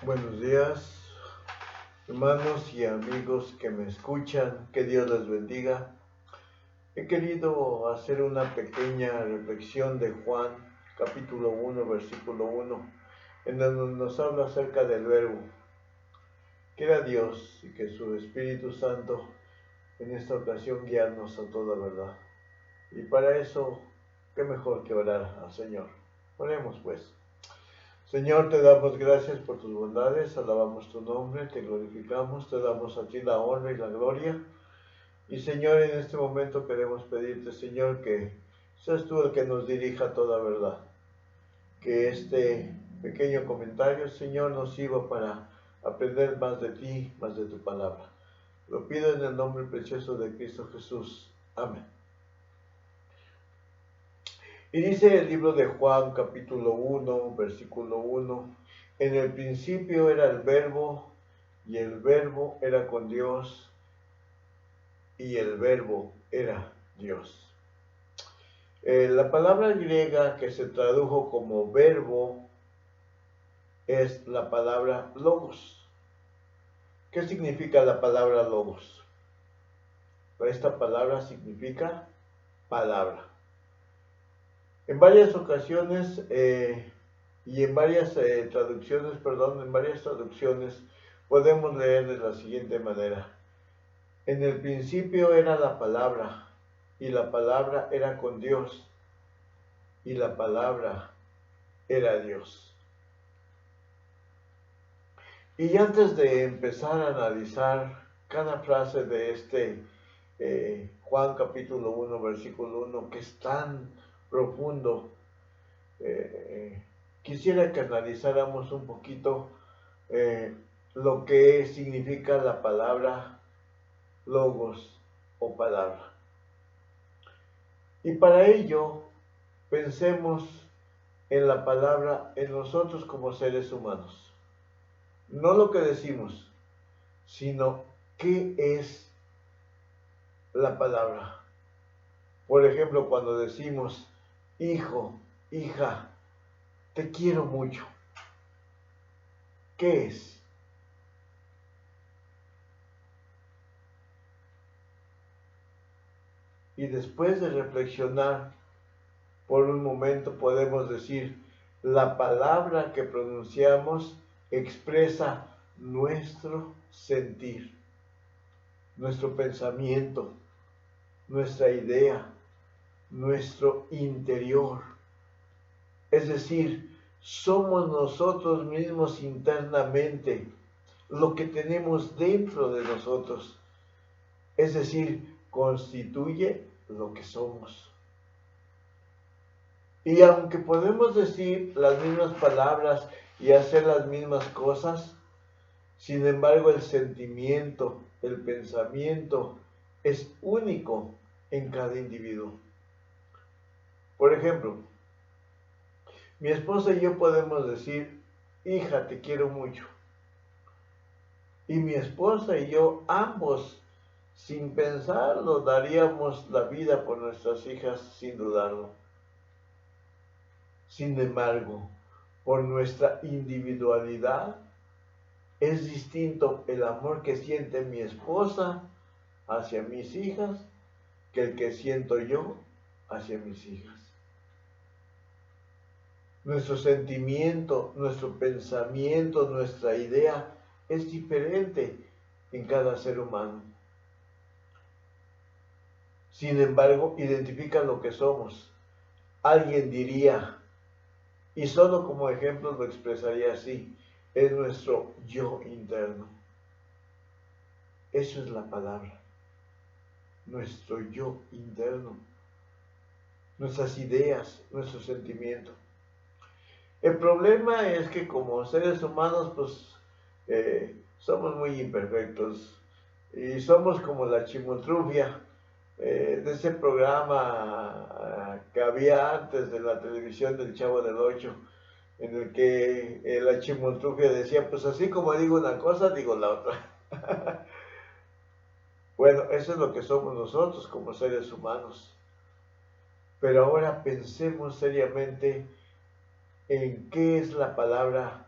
Buenos días, hermanos y amigos que me escuchan, que Dios les bendiga. He querido hacer una pequeña reflexión de Juan, capítulo 1, versículo 1, en donde nos habla acerca del Verbo, que era Dios y que su Espíritu Santo en esta ocasión guiarnos a toda verdad. Y para eso, qué mejor que orar al Señor. Oremos pues. Señor, te damos gracias por tus bondades, alabamos tu nombre, te glorificamos, te damos a ti la honra y la gloria. Y Señor, en este momento queremos pedirte, Señor, que seas tú el que nos dirija a toda verdad. Que este pequeño comentario, Señor, nos sirva para aprender más de ti, más de tu palabra. Lo pido en el nombre precioso de Cristo Jesús. Amén. Y dice el libro de Juan, capítulo 1, versículo 1, en el principio era el Verbo, y el Verbo era con Dios, y el Verbo era Dios. La palabra griega que se tradujo como verbo es la palabra logos. ¿Qué significa la palabra logos? Esta palabra significa palabra. En varias ocasiones y en varias traducciones podemos leer de la siguiente manera. En el principio era la palabra, y la palabra era con Dios, y la palabra era Dios. Y antes de empezar a analizar cada frase de este Juan capítulo 1, versículo 1, que es tan profundo, quisiera que analizáramos un poquito lo que significa la palabra logos o palabra. Y para ello pensemos en la palabra en nosotros como seres humanos. No lo que decimos, sino qué es la palabra. Por ejemplo, cuando decimos, hijo, hija, te quiero mucho. ¿Qué es? Y después de reflexionar por un momento podemos decir, la palabra que pronunciamos expresa nuestro sentir, nuestro pensamiento, nuestra idea, nuestro interior. Es decir, somos nosotros mismos internamente, lo que tenemos dentro de nosotros. Es decir, constituye lo que somos. Y aunque podemos decir las mismas palabras y hacer las mismas cosas, sin embargo el sentimiento, el pensamiento es único en cada individuo. Por ejemplo, mi esposa y yo podemos decir, hija, te quiero mucho. Y mi esposa y yo ambos, sin pensarlo, daríamos la vida por nuestras hijas sin dudarlo. Sin embargo, por nuestra individualidad, es distinto el amor que siente mi esposa hacia mis hijas que el que siento yo hacia mis hijas. Nuestro sentimiento, nuestro pensamiento, nuestra idea es diferente en cada ser humano. Sin embargo, identifica lo que somos. Alguien diría, y solo como ejemplo lo expresaría así, es nuestro yo interno. Eso es la palabra, nuestro yo interno, nuestras ideas, nuestro sentimiento. El problema es que como seres humanos, pues, somos muy imperfectos y somos como la chimoltrufia de ese programa que había antes de la televisión del Chavo del Ocho, en el que la chimoltrufia decía, pues así como digo una cosa, digo la otra. Bueno, eso es lo que somos nosotros como seres humanos. Pero ahora pensemos seriamente en qué es la palabra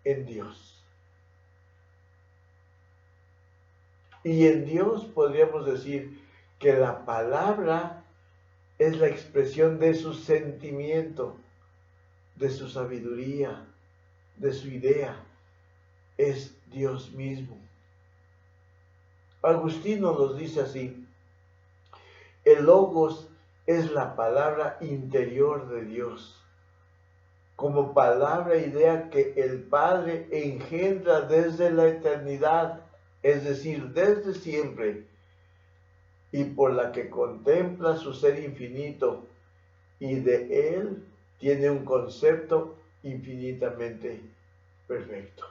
en Dios. Y en Dios podríamos decir que la palabra es la expresión de su sentimiento, de su sabiduría, de su idea. Es Dios mismo. Agustino nos dice así: el Logos es la palabra interior de Dios, como palabra e idea que el Padre engendra desde la eternidad, es decir, desde siempre, y por la que contempla su ser infinito, y de él tiene un concepto infinitamente perfecto.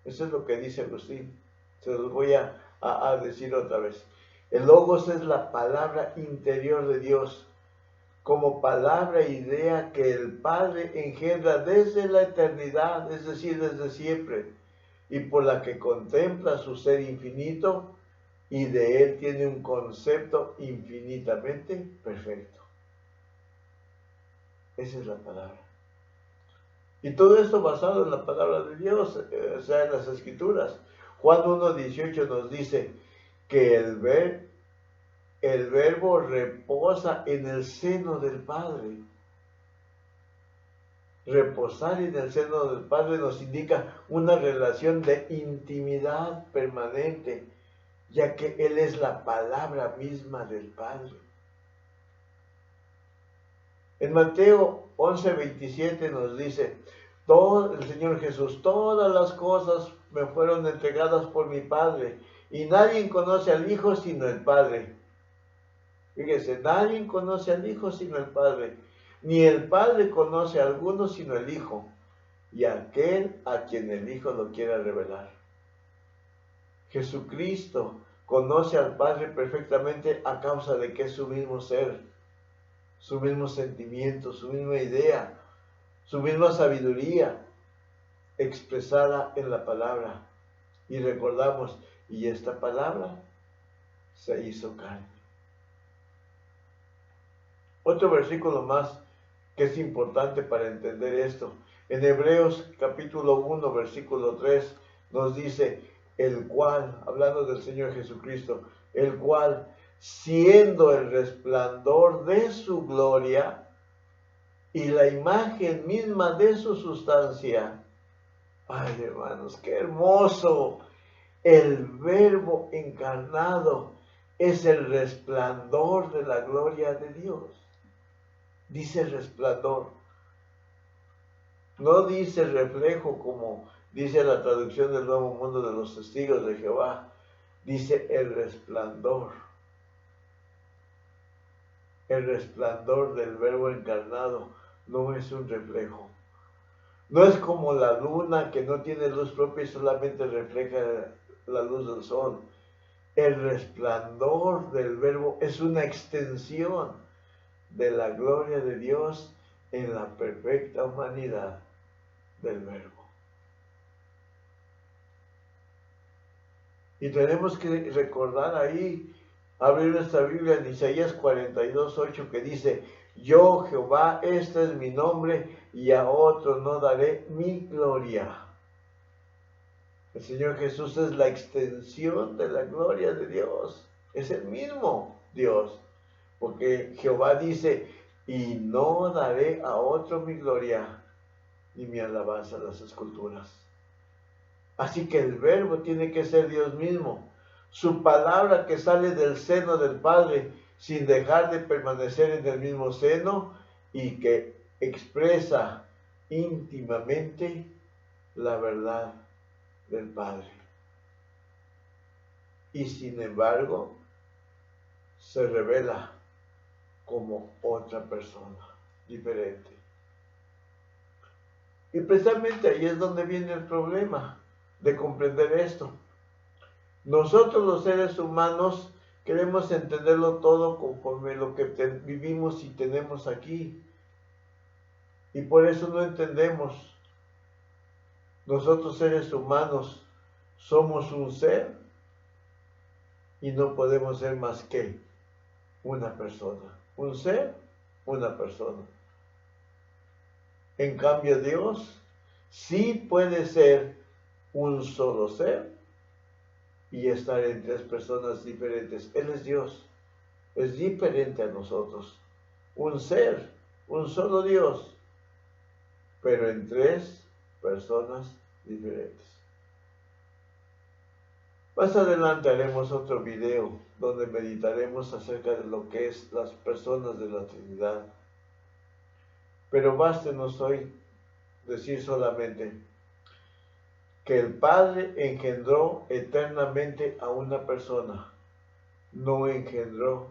Eso es lo que dice Agustín. Se los voy a decir otra vez. El Logos es la palabra interior de Dios, como palabra e idea que el Padre engendra desde la eternidad, es decir, desde siempre, y por la que contempla su ser infinito, y de él tiene un concepto infinitamente perfecto. Esa es la palabra. Y todo esto basado en la palabra de Dios, o sea, en las Escrituras. Juan 1:18 nos dice que el Verbo reposa en el seno del Padre. Reposar en el seno del Padre nos indica una relación de intimidad permanente, ya que Él es la palabra misma del Padre. En Mateo 11:27 nos dice, el Señor Jesús, todas las cosas me fueron entregadas por mi Padre, y nadie conoce al Hijo sino el Padre. Fíjese, nadie conoce al Hijo sino el Padre, ni el Padre conoce a alguno sino el Hijo, y aquel a quien el Hijo lo quiera revelar. Jesucristo conoce al Padre perfectamente a causa de que es su mismo ser, su mismo sentimiento, su misma idea, su misma sabiduría expresada en la palabra. Y recordamos, y esta palabra se hizo carne. Otro versículo más que es importante para entender esto. En Hebreos capítulo 1, versículo 3 nos dice, el cual, hablando del Señor Jesucristo, el cual, siendo el resplandor de su gloria y la imagen misma de su sustancia. Ay, hermanos, qué hermoso. El Verbo encarnado es el resplandor de la gloria de Dios. Dice resplandor. No dice reflejo como dice la traducción del Nuevo Mundo de los Testigos de Jehová. Dice el resplandor. El resplandor del Verbo encarnado no es un reflejo. No es como la luna que no tiene luz propia y solamente refleja la luz del sol. El resplandor del Verbo es una extensión de la gloria de Dios en la perfecta humanidad del Verbo. Y tenemos que recordar ahí, abrir nuestra Biblia en Isaías 42:8 que dice, yo Jehová, este es mi nombre, y a otro no daré mi gloria. El Señor Jesús es la extensión de la gloria de Dios. Es el mismo Dios. Porque Jehová dice, y no daré a otro mi gloria, ni mi alabanza a las esculturas. Así que el Verbo tiene que ser Dios mismo. Su palabra que sale del seno del Padre, sin dejar de permanecer en el mismo seno, y que expresa íntimamente la verdad del Padre. Y sin embargo, se revela como otra persona, diferente. Y precisamente ahí es donde viene el problema de comprender esto. Nosotros los seres humanos queremos entenderlo todo conforme lo que vivimos y tenemos aquí. Y por eso no entendemos. Nosotros seres humanos somos un ser y no podemos ser más que una persona. Un ser, una persona. En cambio Dios Sí puede ser un solo ser y estar en tres personas diferentes. Él es Dios, es diferente a nosotros. Un ser, un solo Dios, pero en tres personas diferentes. Más adelante haremos otro video donde meditaremos acerca de lo que es las personas de la Trinidad. Pero bástenos hoy decir solamente que el Padre engendró eternamente a una persona, no engendró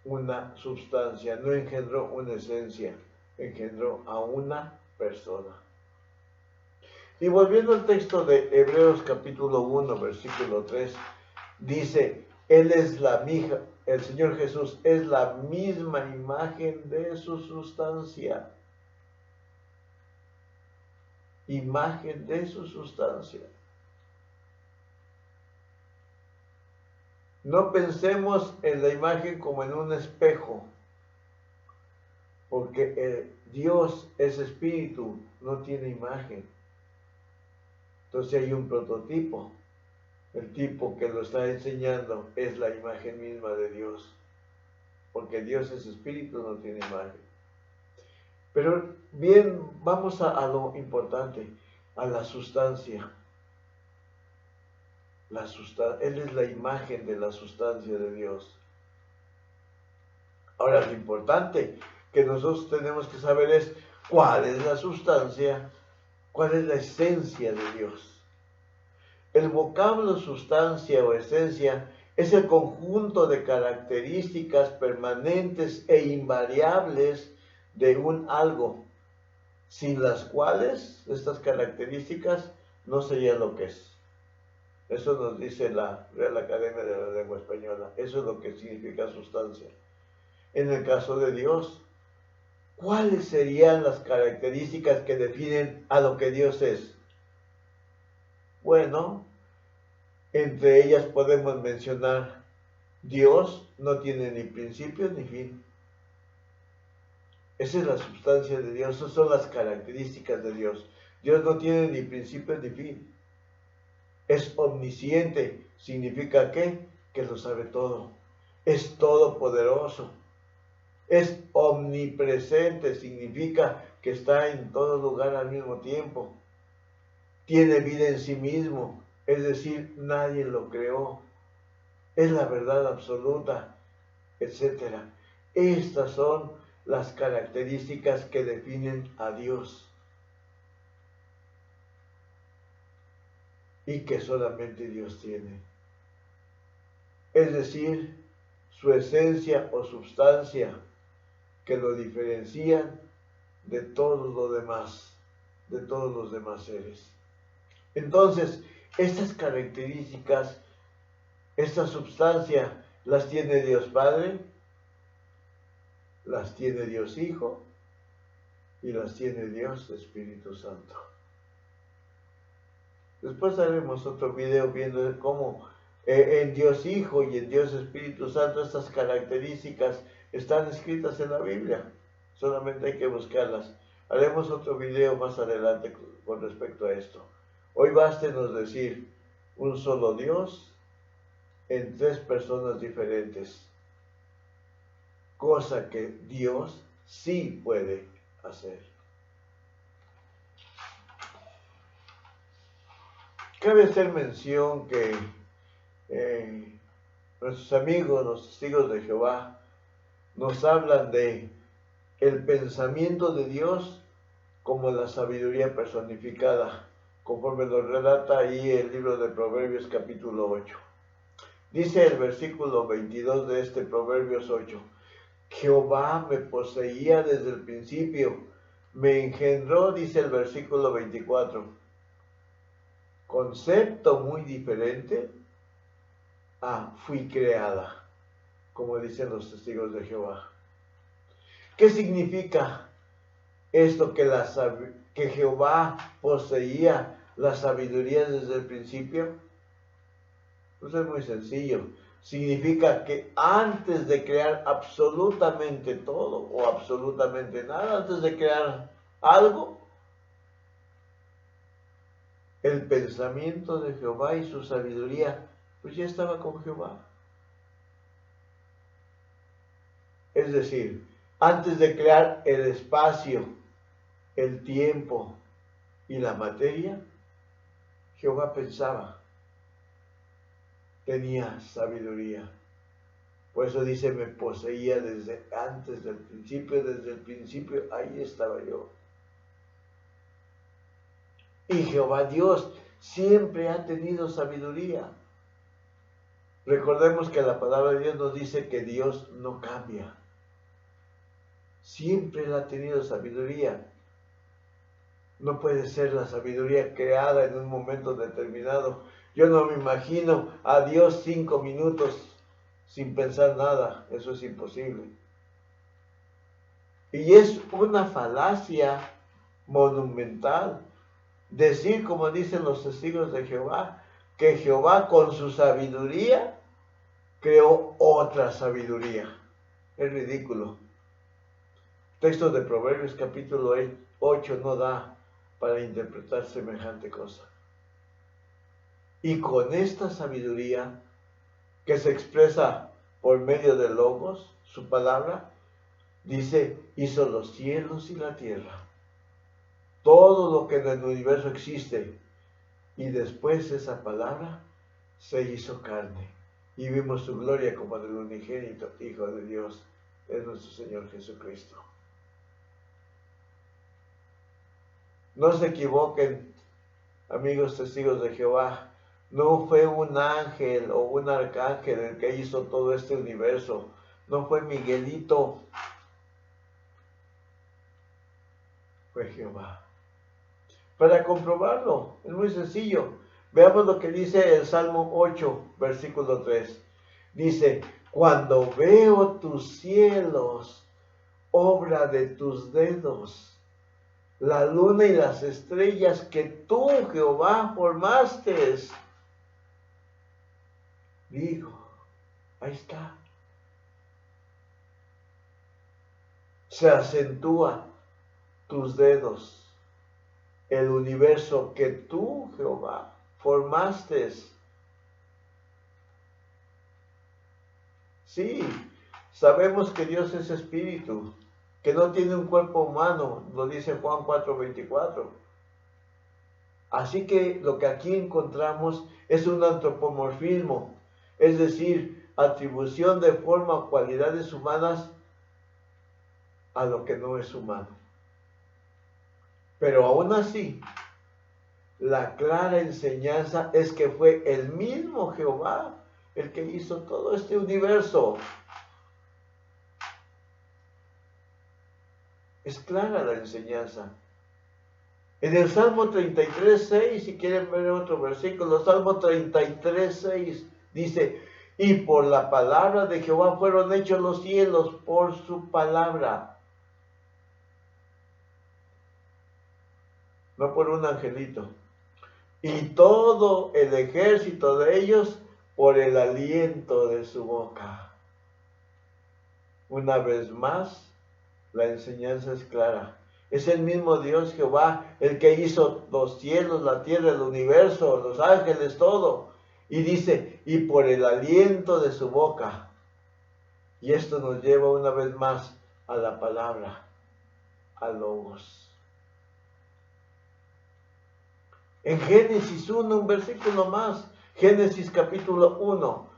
una sustancia, no engendró una esencia, engendró a una persona. Y volviendo al texto de Hebreos capítulo 1, versículo 3, dice, Él es la misma, el Señor Jesús es la misma imagen de su sustancia. Imagen de su sustancia. No pensemos en la imagen como en un espejo, porque Dios es espíritu, no tiene imagen. Entonces hay un prototipo. El tipo que lo está enseñando es la imagen misma de Dios, porque Dios es espíritu, no tiene imagen. Pero bien, vamos a lo importante, a la sustancia. Él es la imagen de la sustancia de Dios. Ahora, lo importante que nosotros tenemos que saber es cuál es la sustancia, cuál es la esencia de Dios. El vocablo sustancia o esencia es el conjunto de características permanentes e invariables de un algo, sin las cuales estas características no serían lo que es. Eso nos dice la Real Academia de la Lengua Española. Eso es lo que significa sustancia. En el caso de Dios, ¿cuáles serían las características que definen a lo que Dios es? Bueno, entre ellas podemos mencionar, Dios no tiene ni principio ni fin. Esa es la sustancia de Dios, esas son las características de Dios. Dios no tiene ni principio ni fin. Es omnisciente, ¿significa qué? Que lo sabe todo. Es todopoderoso. Es omnipresente, significa que está en todo lugar al mismo tiempo. Tiene vida en sí mismo, es decir, nadie lo creó. Es la verdad absoluta, etc. Estas son las características que definen a Dios y que solamente Dios tiene. Es decir, su esencia o substancia que lo diferencian de todo lo demás, de todos los demás seres. Entonces, estas características, esta substancia, las tiene Dios Padre, las tiene Dios Hijo y las tiene Dios Espíritu Santo. Después haremos otro video viendo cómo en Dios Hijo y en Dios Espíritu Santo estas características están escritas en la Biblia. Solamente hay que buscarlas. Haremos otro video más adelante con respecto a esto. Hoy bástenos decir un solo Dios en tres personas diferentes. Cosa que Dios sí puede hacer. Cabe hacer mención que nuestros amigos, los testigos de Jehová, nos hablan de el pensamiento de Dios como la sabiduría personificada, conforme lo relata ahí el libro de Proverbios capítulo 8. Dice el versículo 22 de este Proverbios 8, Jehová me poseía desde el principio, me engendró, dice el versículo 24. Concepto muy diferente a fui creada, como dicen los testigos de Jehová. ¿Qué significa esto que Jehová poseía la sabiduría desde el principio? Pues es muy sencillo. Significa que antes de crear absolutamente todo o absolutamente nada, antes de crear algo, el pensamiento de Jehová y su sabiduría, pues ya estaba con Jehová. Es decir, antes de crear el espacio, el tiempo y la materia, Jehová pensaba, tenía sabiduría. Por eso dice, me poseía desde antes del principio, desde el principio, ahí estaba yo. Y Jehová Dios siempre ha tenido sabiduría. Recordemos que la palabra de Dios nos dice que Dios no cambia. Siempre Él ha tenido sabiduría. No puede ser la sabiduría creada en un momento determinado. Yo no me imagino a Dios 5 minutos sin pensar nada. Eso es imposible. Y es una falacia monumental decir, como dicen los testigos de Jehová, que Jehová con su sabiduría creó otra sabiduría. Es ridículo. Texto de Proverbios capítulo 8 no da para interpretar semejante cosa. Y con esta sabiduría que se expresa por medio de logos, su palabra, dice, hizo los cielos y la tierra. Todo lo que en el universo existe. Y después esa palabra se hizo carne. Y vimos su gloria como del unigénito Hijo de Dios, es nuestro Señor Jesucristo. No se equivoquen, amigos testigos de Jehová. No fue un ángel o un arcángel el que hizo todo este universo. No fue Miguelito. Fue Jehová. Para comprobarlo, es muy sencillo. Veamos lo que dice el Salmo 8, versículo 3. Dice, cuando veo tus cielos, obra de tus dedos, la luna y las estrellas que tú, Jehová, formaste. Digo, ahí está. Se acentúa tus dedos, el universo que tú, Jehová, formaste. Sí, sabemos que Dios es espíritu, que no tiene un cuerpo humano, lo dice Juan 4:24. Así que lo que aquí encontramos es un antropomorfismo, es decir, atribución de forma o cualidades humanas a lo que no es humano. Pero aún así, la clara enseñanza es que fue el mismo Jehová el que hizo todo este universo. Es clara la enseñanza. En el Salmo 33:6, si quieren ver otro versículo, Salmo 33:6 dice, y por la palabra de Jehová fueron hechos los cielos, por su palabra. No por un angelito. Y todo el ejército de ellos por el aliento de su boca. Una vez más, la enseñanza es clara. Es el mismo Dios Jehová el que hizo los cielos, la tierra, el universo, los ángeles, todo. Y dice, y por el aliento de su boca. Y esto nos lleva una vez más a la palabra, a Logos. En Génesis 1, un versículo más, Génesis capítulo 1,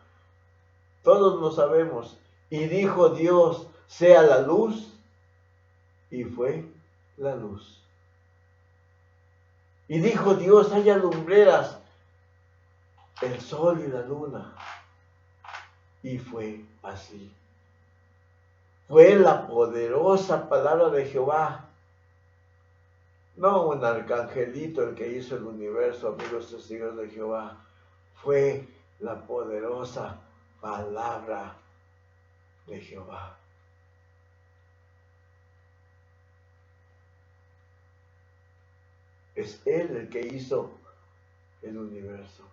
todos lo sabemos. Y dijo Dios, sea la luz, y fue la luz. Y dijo Dios, haya lumbreras, el sol y la luna. Y fue así. Fue la poderosa palabra de Jehová. No un arcangelito el que hizo el universo, amigos testigos de Jehová. Fue la poderosa palabra de Jehová. Es Él el que hizo el universo.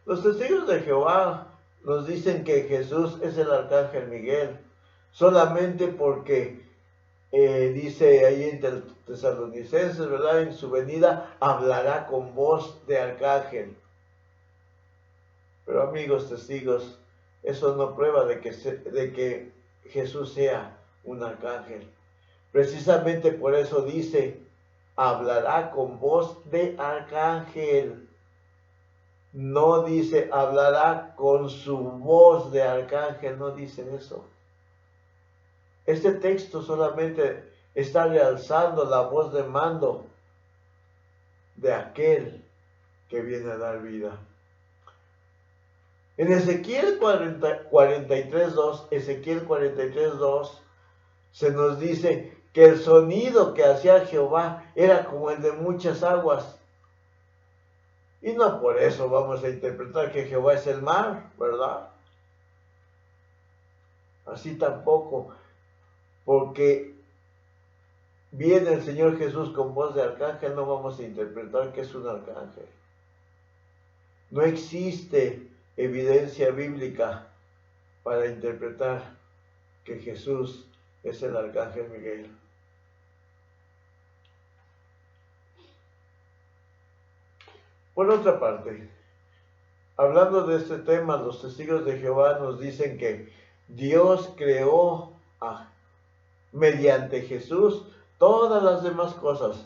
Los testigos de Jehová nos dicen que Jesús es el arcángel Miguel, solamente porque dice ahí en Tesalonicenses, ¿verdad? En su venida hablará con voz de arcángel. Pero amigos testigos, eso no prueba de que Jesús sea un arcángel. Precisamente por eso dice, hablará con voz de arcángel. No dice, hablará con su voz de arcángel, no dice eso. Este texto solamente está realzando la voz de mando de aquel que viene a dar vida. En Ezequiel 43:2, se nos dice que el sonido que hacía Jehová era como el de muchas aguas. Y no por eso vamos a interpretar que Jehová es el mar, ¿verdad? Así tampoco, porque viene el Señor Jesús con voz de arcángel, no vamos a interpretar que es un arcángel. No existe evidencia bíblica para interpretar que Jesús es el arcángel Miguel. Por otra parte, hablando de este tema, los testigos de Jehová nos dicen que Dios creó mediante Jesús todas las demás cosas,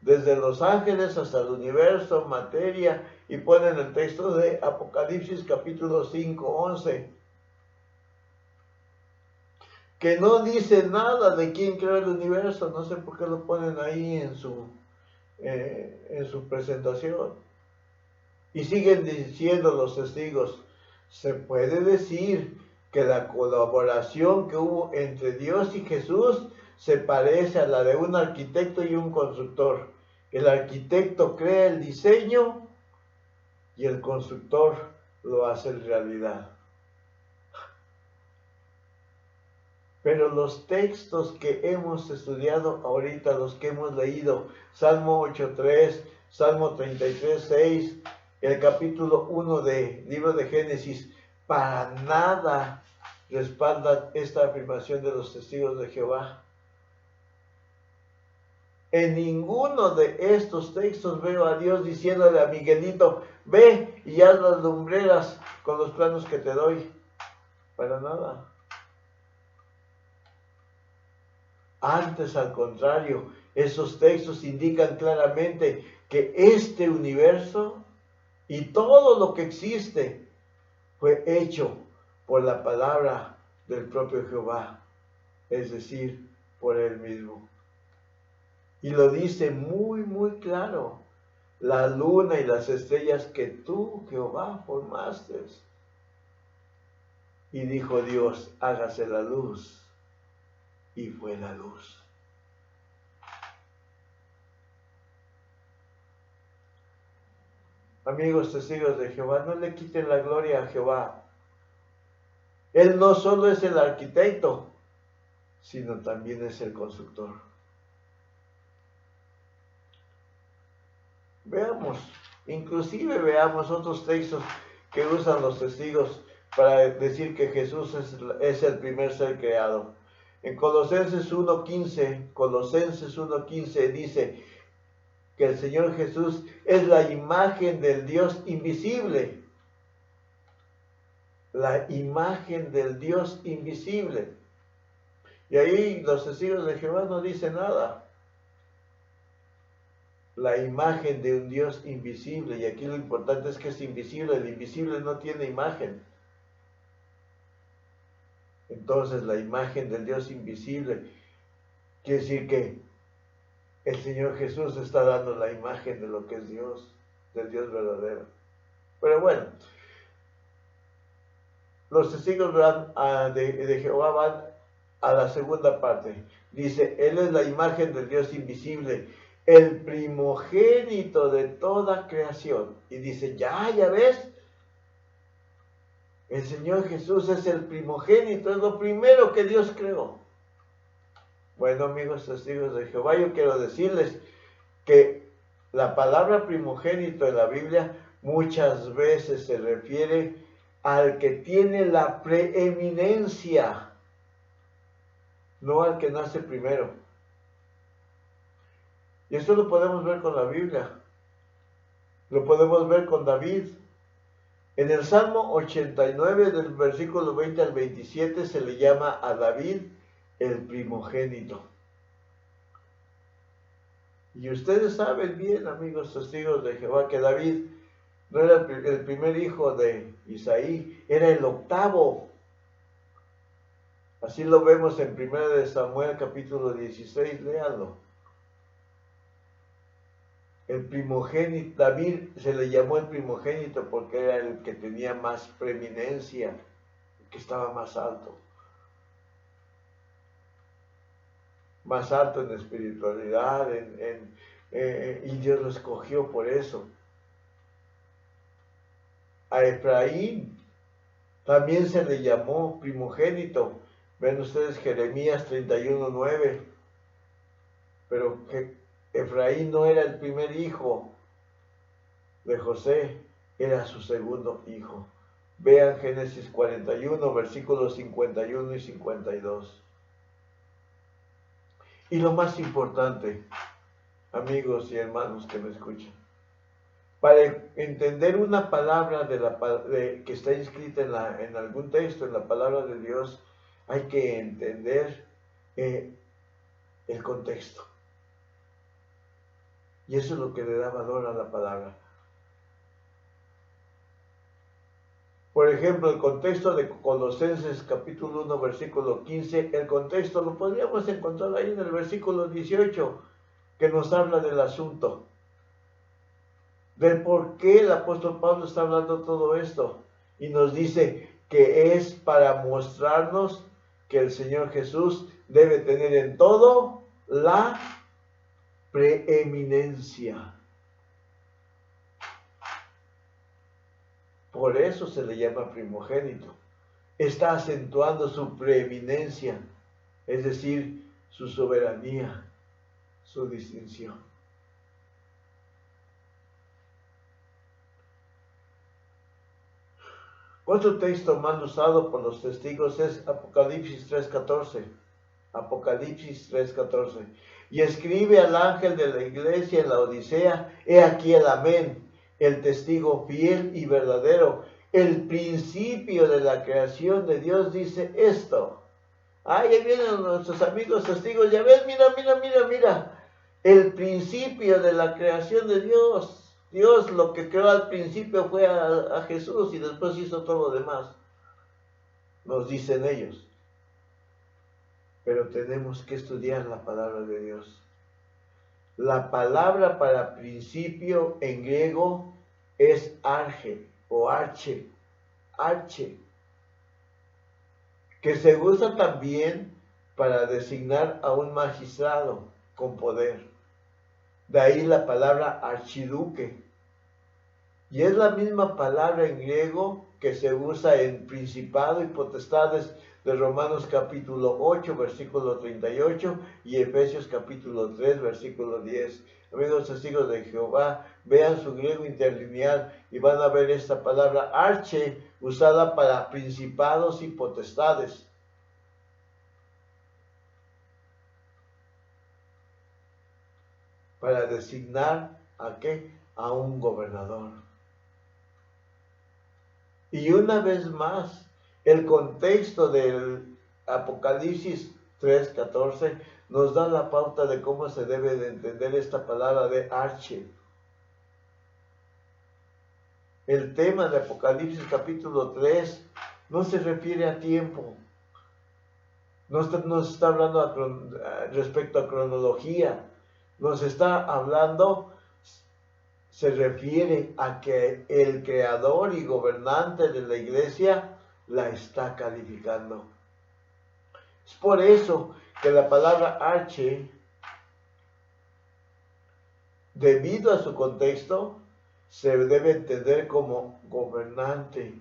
desde los ángeles hasta el universo, materia, y ponen el texto de Apocalipsis capítulo 5:11, que no dice nada de quién creó el universo. No sé por qué lo ponen ahí en su presentación. Y siguen diciendo los testigos, se puede decir que la colaboración que hubo entre Dios y Jesús se parece a la de un arquitecto y un constructor. El arquitecto crea el diseño y el constructor lo hace realidad. Pero los textos que hemos estudiado ahorita, los que hemos leído, Salmo 8:3, Salmo 33:6, el capítulo 1 del libro de Génesis, para nada respaldan esta afirmación de los testigos de Jehová. En ninguno de estos textos veo a Dios diciéndole a Miguelito, ve y haz las lumbreras con los planos que te doy. Para nada. Antes, al contrario, esos textos indican claramente que este universo y todo lo que existe fue hecho por la palabra del propio Jehová, es decir, por él mismo. Y lo dice muy, muy claro, la luna y las estrellas que tú, Jehová, formaste. Y dijo Dios, hágase la luz, y fue la luz. Amigos testigos de Jehová, no le quiten la gloria a Jehová. Él no solo es el arquitecto, sino también es el constructor. Inclusive veamos otros textos que usan los testigos para decir que Jesús es el primer ser creado. En Colosenses 1:15 dice que el Señor Jesús es la imagen del Dios invisible. La imagen del Dios invisible. Y ahí los testigos de Jehová no dicen nada. La imagen de un Dios invisible. Y aquí lo importante es que es invisible. El invisible no tiene imagen. Entonces la imagen del Dios invisible quiere decir que el Señor Jesús está dando la imagen de lo que es Dios, del Dios verdadero. Pero bueno, los testigos de Jehová van a la segunda parte. Dice, Él es la imagen del Dios invisible, el primogénito de toda creación. Y dice, ya ves, el Señor Jesús es el primogénito, es lo primero que Dios creó. Bueno, amigos testigos de Jehová, yo quiero decirles que la palabra primogénito en la Biblia muchas veces se refiere al que tiene la preeminencia. no al que nace primero. Y esto lo podemos ver con la Biblia, lo podemos ver con David. En el Salmo 89, del versículo 20 al 27, se le llama a David el primogénito. Y ustedes saben bien, amigos testigos de Jehová, que David no era el primer hijo de Isaí, era el octavo. Así lo vemos en 1 Samuel capítulo 16, léanlo. El primogénito, David se le llamó el primogénito porque era el que tenía más preeminencia, el que estaba más alto en espiritualidad, y Dios lo escogió por eso. A Efraín también se le llamó primogénito. Ven ustedes Jeremías 31:9. Pero que Efraín no era el primer hijo de José, era su segundo hijo. Vean Génesis 41, versículos 51 y 52. Y lo más importante, amigos y hermanos que me escuchan, para entender una palabra que está inscrita en algún texto, en la palabra de Dios, hay que entender el contexto. Y eso es lo que le da valor a la palabra. Por ejemplo, el contexto de Colosenses capítulo 1, versículo 15, el contexto lo podríamos encontrar ahí en el versículo 18, que nos habla del asunto, del por qué el apóstol Pablo está hablando todo esto. Y nos dice que es para mostrarnos que el Señor Jesús debe tener en todo la preeminencia. Por eso se le llama primogénito. Está acentuando su preeminencia, es decir, su soberanía, su distinción. Otro texto más usado por los testigos es Apocalipsis 3:14. Apocalipsis 3:14. Y escribe al ángel de la iglesia en la Odisea: he aquí el amén, el testigo fiel y verdadero, el principio de la creación de Dios, dice esto. Ahí vienen nuestros amigos testigos, ya ves, mira. El principio de la creación de Dios. Dios lo que creó al principio fue a Jesús y después hizo todo lo demás. Nos dicen ellos. Pero tenemos que estudiar la palabra de Dios. La palabra para principio en griego es arche o arche, que se usa también para designar a un magistrado con poder. De ahí la palabra archiduque. Y es la misma palabra en griego que se usa en principado y potestades de Romanos capítulo 8, versículo 38 y Efesios capítulo 3, versículo 10. Amigos testigos de Jehová, vean su griego interlineal y van a ver esta palabra arche usada para principados y potestades. Para designar ¿a qué? A un gobernador. Y una vez más, el contexto del Apocalipsis 3:14 nos da la pauta de cómo se debe de entender esta palabra de arche. El tema de Apocalipsis capítulo 3 no se refiere a tiempo, no nos está hablando respecto a cronología, nos está hablando, se refiere a que el creador y gobernante de la iglesia la está calificando. Es por eso que la palabra arche, debido a su contexto, se debe entender como gobernante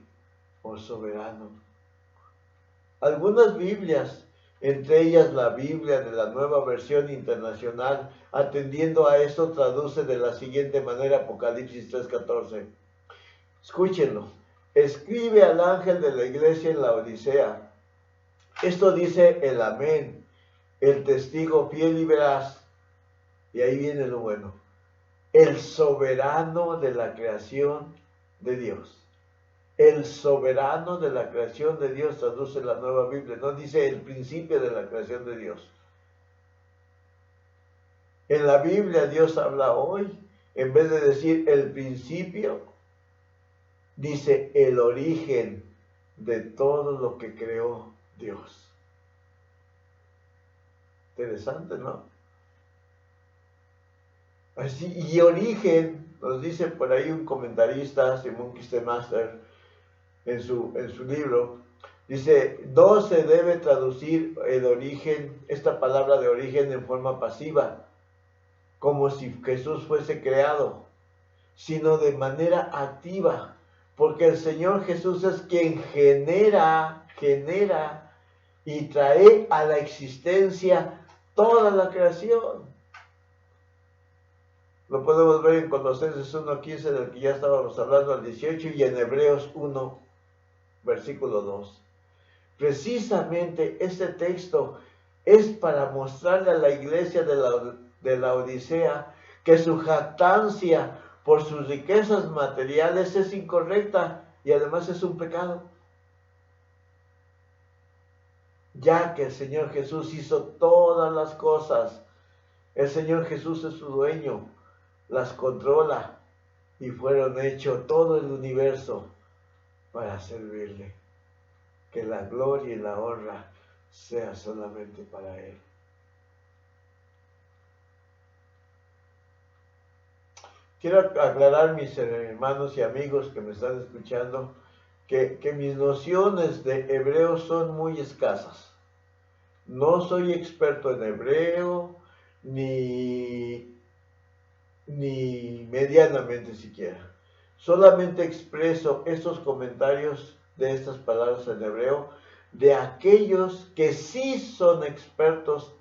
o soberano. Algunas Biblias, entre ellas la Biblia de la Nueva Versión Internacional, atendiendo a esto, traduce de la siguiente manera Apocalipsis 3:14. Escúchenlo. Escribe al ángel de la iglesia en la Odisea. Esto dice el amén, el testigo fiel y veraz, y ahí viene lo bueno, el soberano de la creación de Dios. El soberano de la creación de Dios, traduce la Nueva Biblia, no dice el principio de la creación de Dios. En la Biblia Dios habla hoy, en vez de decir el principio, dice el origen de todo lo que creó Dios. Interesante, ¿no? Así, y origen, nos dice por ahí un comentarista, Simon Kistemaster, en su libro, dice, no se debe traducir el origen, esta palabra de origen en forma pasiva, como si Jesús fuese creado, sino de manera activa, porque el Señor Jesús es quien genera y trae a la existencia toda la creación. Lo podemos ver en Colosenses 1:15, del que ya estábamos hablando al 18, y en Hebreos 1, versículo 2. Precisamente este texto es para mostrarle a la iglesia de la Odisea que su jactancia por sus riquezas materiales es incorrecta y además es un pecado, ya que el Señor Jesús hizo todas las cosas. El Señor Jesús es su dueño, las controla y fueron hechos todo el universo para servirle. Que la gloria y la honra sea solamente para Él. Quiero aclarar, mis hermanos y amigos que me están escuchando, que mis nociones de hebreo son muy escasas. No soy experto en hebreo, ni medianamente siquiera. Solamente expreso estos comentarios de estas palabras en hebreo de aquellos que sí son expertos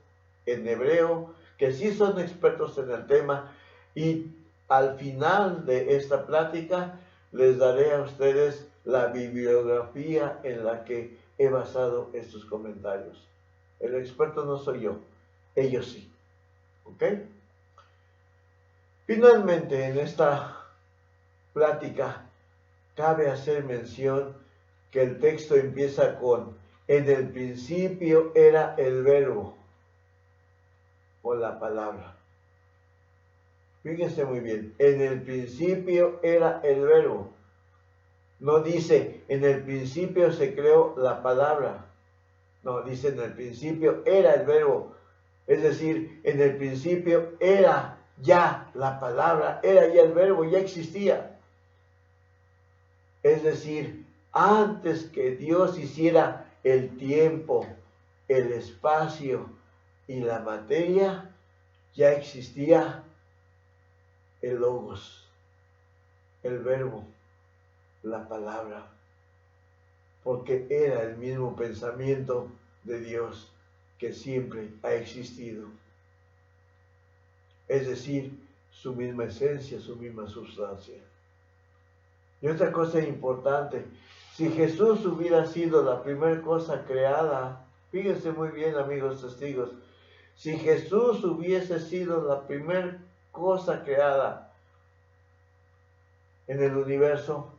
en hebreo, que sí son expertos en el tema, y al final de esta plática les daré a ustedes la bibliografía en la que he basado estos comentarios. El experto no soy yo, ellos sí. ¿Ok? Finalmente, en esta plática cabe hacer mención que el texto empieza con: en el principio era el verbo o la palabra. Fíjense muy bien, en el principio era el verbo. No dice en el principio se creó la palabra. No, dice en el principio era el verbo. Es decir, en el principio era ya la palabra, era ya el verbo, ya existía. Es decir, antes que Dios hiciera el tiempo, el espacio y la materia, ya existía el logos, el verbo, la palabra, porque era el mismo pensamiento de Dios que siempre ha existido. Es decir, su misma esencia, su misma sustancia. Y otra cosa importante, si Jesús hubiera sido la primera cosa creada, fíjense muy bien, amigos testigos, si Jesús hubiese sido la primera cosa creada en el universo,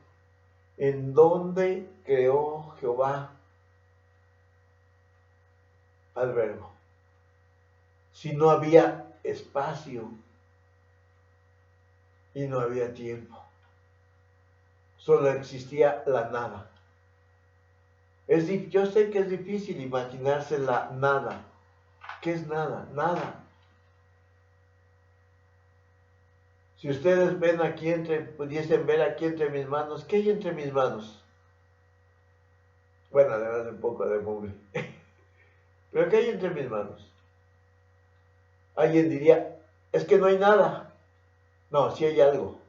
¿en dónde creó Jehová al verbo? Si no había espacio y no había tiempo, solo existía la nada. Yo sé que es difícil imaginarse la nada. ¿Qué es nada? Nada. Si ustedes ven aquí pudiesen ver aquí entre mis manos, ¿qué hay entre mis manos? Bueno, además de un poco de mugre. Pero ¿qué hay entre mis manos? Alguien diría, es que no hay nada. No, sí hay algo.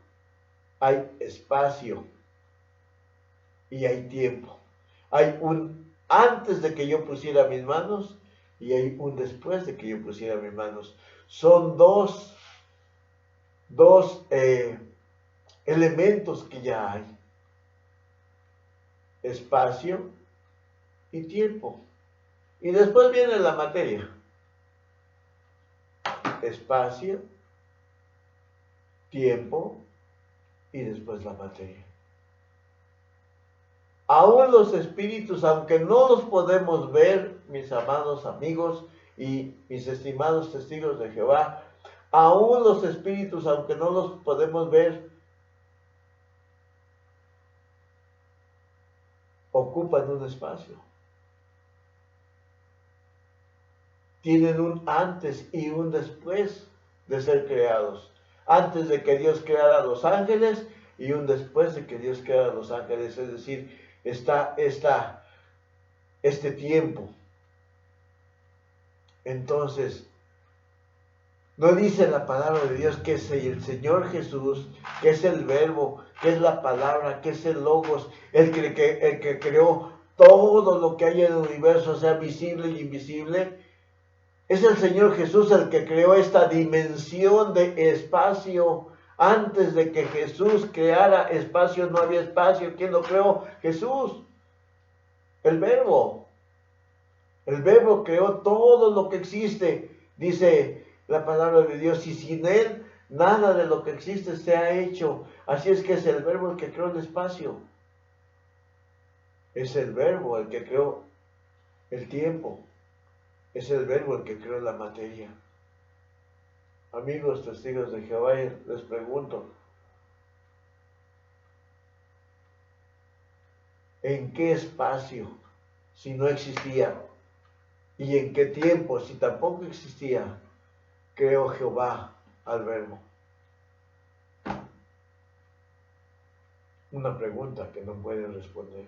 Hay espacio y hay tiempo. Hay un antes de que yo pusiera mis manos y hay un después de que yo pusiera mis manos. Son dos elementos que ya hay: espacio y tiempo. Y después viene la materia. espacio, tiempo y después la materia. Aún los espíritus, aunque no los podemos ver, mis amados amigos y mis estimados testigos de Jehová, aún los espíritus, aunque no los podemos ver, ocupan un espacio. Tienen un antes y un después de ser creados. Antes de que Dios creara a los ángeles y un después de que Dios creara a los ángeles. Es decir, está este tiempo. Entonces, no dice la palabra de Dios que es el Señor Jesús, que es el verbo, que es la palabra, que es el logos, el que creó todo lo que hay en el universo, sea visible y invisible. Es el Señor Jesús el que creó esta dimensión de espacio. Antes de que Jesús creara espacio, no había espacio. ¿Quién lo creó? Jesús, el verbo. El verbo creó todo lo que existe, dice la palabra de Dios, y sin él nada de lo que existe se ha hecho. Así es que es el verbo el que creó el espacio. Es el verbo el que creó el tiempo. Es el verbo el que creó la materia. Amigos testigos de Jehová, les pregunto, ¿en qué espacio, si no existía? ¿Y en qué tiempo, si tampoco existía, creó Jehová al verbo? Una pregunta que no pueden responder.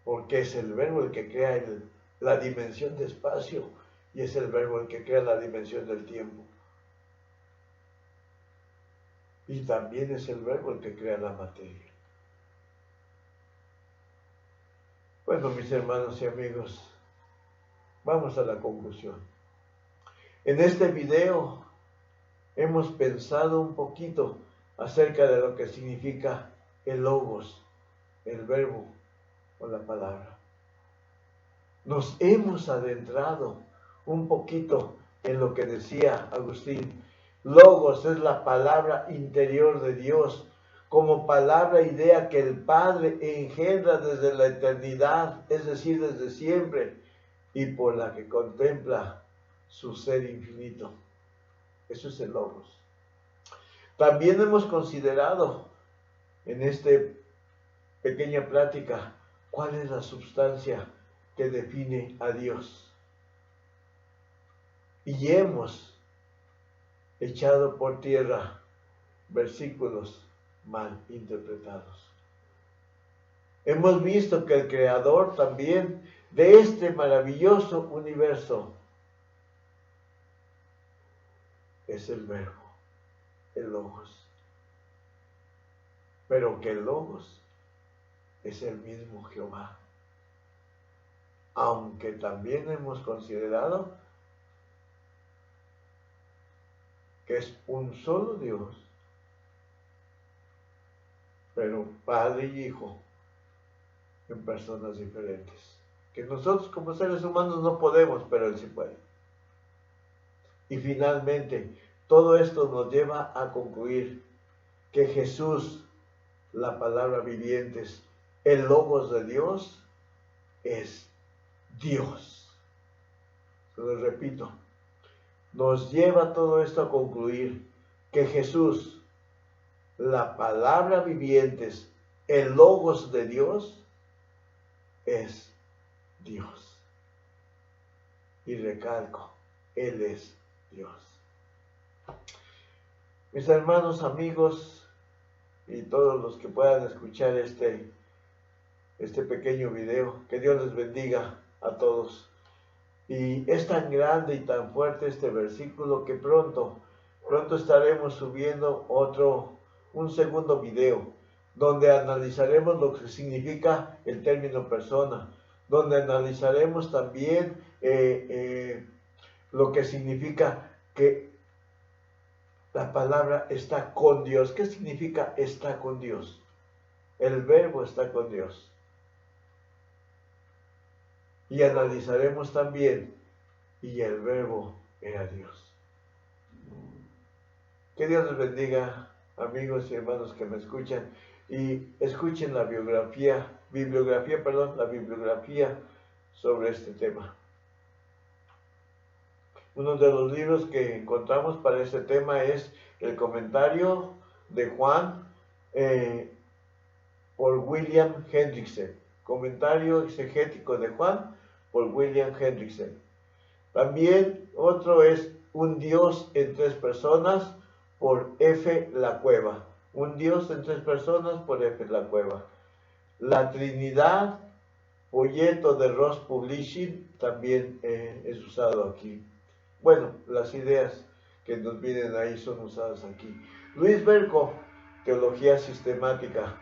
Porque es el verbo el que crea la dimensión de espacio y es el verbo el que crea la dimensión del tiempo. Y también es el verbo el que crea la materia. Bueno, mis hermanos y amigos, vamos a la conclusión. En este video hemos pensado un poquito acerca de lo que significa el logos, el verbo o la palabra. Nos hemos adentrado un poquito en lo que decía Agustín. Logos es la palabra interior de Dios, como palabra idea que el Padre engendra desde la eternidad, es decir, desde siempre, y por la que contempla su ser infinito. Eso es el logos. También hemos considerado en esta pequeña plática cuál es la substancia que define a Dios. Y hemos echado por tierra versículos mal interpretados. Hemos visto que el creador también de este maravilloso universo es el verbo, el logos. Pero que el logos es el mismo Jehová. Aunque también hemos considerado que es un solo Dios, pero Padre y Hijo en personas diferentes. Que nosotros como seres humanos no podemos, pero Él sí puede. Y finalmente, todo esto nos lleva a concluir que Jesús, la palabra viviente, el logos de Dios, es Dios. Se lo repito, nos lleva todo esto a concluir que Jesús, la palabra viviente, el logos de Dios, es Dios. Y recalco, Él es Dios. Mis hermanos, amigos y todos los que puedan escuchar este pequeño video, que Dios les bendiga a todos. Y es tan grande y tan fuerte este versículo que pronto estaremos subiendo un segundo video, donde analizaremos lo que significa el término persona, donde analizaremos también lo que significa que la palabra está con Dios. ¿Qué significa está con Dios? El verbo está con Dios. Y analizaremos también, y el verbo era Dios. Que Dios les bendiga, amigos y hermanos que me escuchan, y escuchen la bibliografía sobre este tema. Uno de los libros que encontramos para este tema es el comentario de Juan por William Hendrickson. Comentario exegético de Juan por William Hendrickson. También otro es Un Dios en tres personas por F. La Cueva. Un Dios en tres personas por F. La Cueva. La Trinidad, folleto de Ross Publishing, también es usado aquí. Bueno, las ideas que nos vienen ahí son usadas aquí. Luis Berco, Teología Sistemática.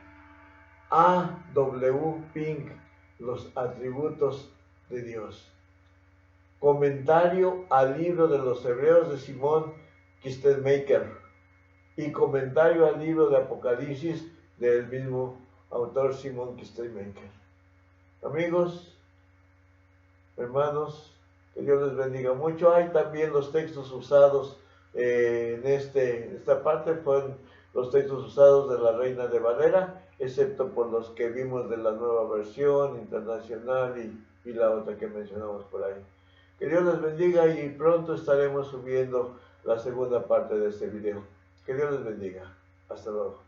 A. W. Pink, Los Atributos de Dios. Comentario al libro de los Hebreos de Simón Kistemaker y comentario al libro de Apocalipsis del mismo autor Simón Kistemaker. Amigos, hermanos, que Dios les bendiga mucho. Hay también los textos usados en esta parte, fueron los textos usados de la Reina de Valera, excepto por los que vimos de la Nueva Versión Internacional y la otra que mencionamos por ahí. Que Dios les bendiga y pronto estaremos subiendo la segunda parte de este video. Que Dios les bendiga. Hasta luego.